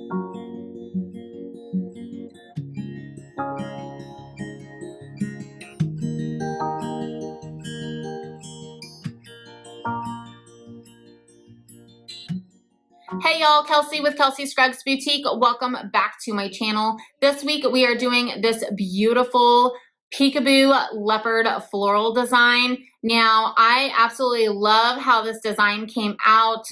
Hey y'all, Kelsey with Kelsey Scruggs Boutique. Welcome back to my channel. This week we are doing this beautiful Peekaboo leopard floral design. Now, I absolutely love how this design came out.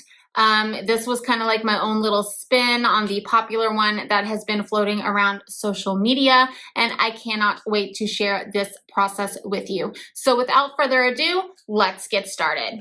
This was kind of like my own little spin on the popular one that has been floating around social media, and I cannot wait to share this process with you. So without further ado, let's get started.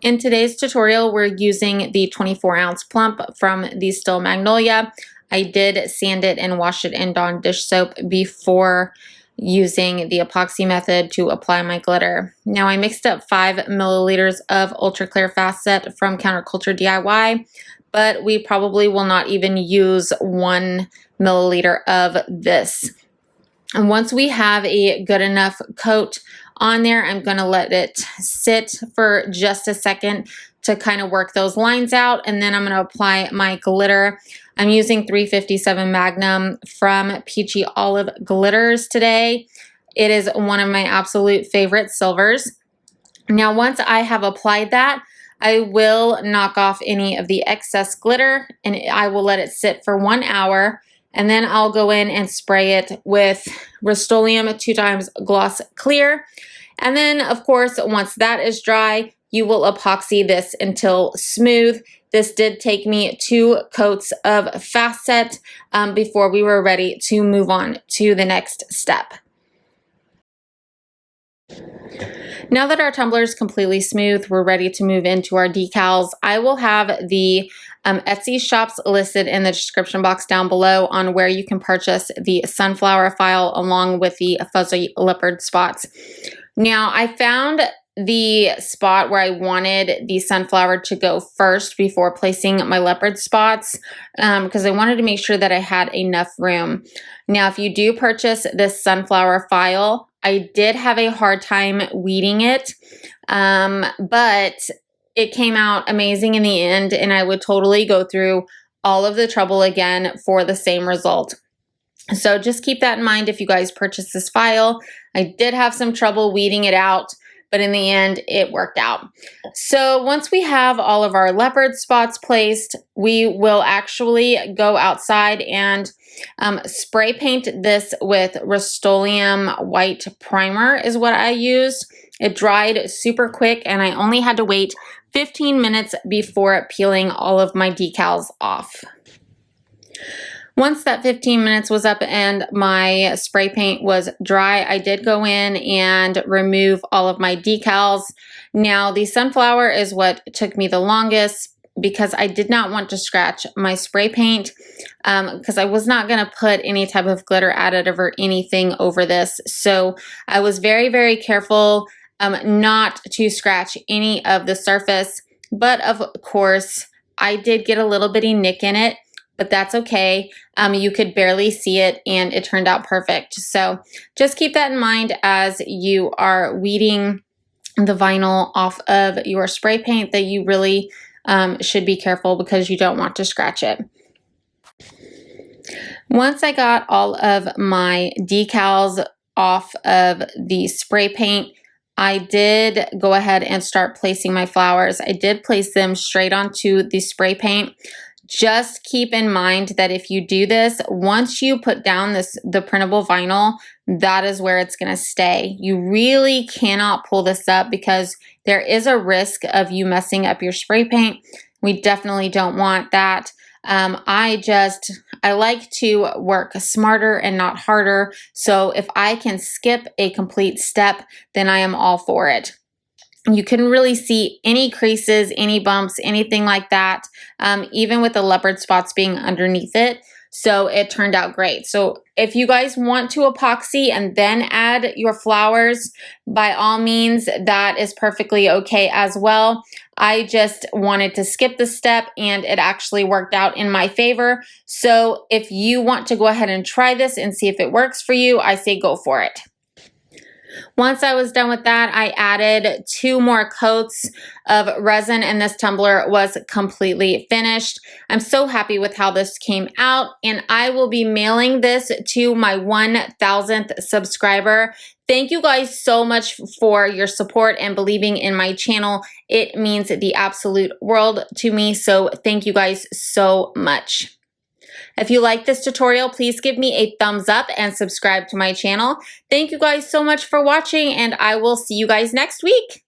In today's tutorial, we're using the 24-ounce plump from the Still Magnolia. I did sand it and wash it in Dawn dish soap before using the epoxy method to apply my glitter. Now I mixed up 5 milliliters of Ultra Clear Fast Set from Counterculture DIY, but we probably will not even use 1 milliliter of this. And once we have a good enough coat on there, I'm going to let it sit for just a second to kind of work those lines out, and then I'm going to apply my glitter. I'm using 357 Magnum from Peachy Olive Glitters today. It is one of my absolute favorite silvers. Now once I have applied that, I will knock off any of the excess glitter and I will let it sit for 1 hour. And then I'll go in and spray it with Rustoleum 2x Gloss Clear. And then, of course, once that is dry, you will epoxy this until smooth. This did take me 2 coats of Fast Set before we were ready to move on to the next step. Now that our tumbler is completely smooth, we're ready to move into our decals. I will have the Etsy shops listed in the description box down below on where you can purchase the sunflower file along with the fuzzy leopard spots. Now I found the spot where I wanted the sunflower to go first before placing my leopard spots because I wanted to make sure that I had enough room. Now if you do purchase this sunflower file, I did have a hard time weeding it, but it came out amazing in the end, and I would totally go through all of the trouble again for the same result. So just keep that in mind if you guys purchase this file. I did have some trouble weeding it out, but in the end, it worked out. So once we have all of our leopard spots placed, we will actually go outside and spray paint this with Rustoleum White Primer is what I used. It dried super quick and I only had to wait 15 minutes before peeling all of my decals off. Once that 15 minutes was up and my spray paint was dry, I did go in and remove all of my decals. Now the sunflower is what took me the longest because I did not want to scratch my spray paint because I was not going to put any type of glitter additive or anything over this. So I was very, very careful not to scratch any of the surface. But of course, I did get a little bitty nick in it, but that's okay. You could barely see it and it turned out perfect. So just keep that in mind as you are weeding the vinyl off of your spray paint, that you really should be careful because you don't want to scratch it. Once I got all of my decals off of the spray paint, I did go ahead and start placing my flowers. I did place them straight onto the spray paint. Just keep in mind that if you do this, once you put down the printable vinyl, that is where it's going to stay. You really cannot pull this up because there is a risk of you messing up your spray paint. We definitely don't want that. I like to work smarter and not harder. So if I can skip a complete step, then I am all for it. You couldn't really see any creases, any bumps, anything like that, even with the leopard spots being underneath it. So it turned out great. So if you guys want to epoxy and then add your flowers, by all means, that is perfectly okay as well. I just wanted to skip the step and it actually worked out in my favor. So if you want to go ahead and try this and see if it works for you, I say go for it. Once I was done with that, I added 2 more coats of resin and this tumbler was completely finished. I'm so happy with how this came out, and I will be mailing this to my 1,000th subscriber. Thank you guys so much for your support and believing in my channel. It means the absolute world to me, so thank you guys so much. If you like this tutorial, please give me a thumbs up and subscribe to my channel. Thank you guys so much for watching, and I will see you guys next week.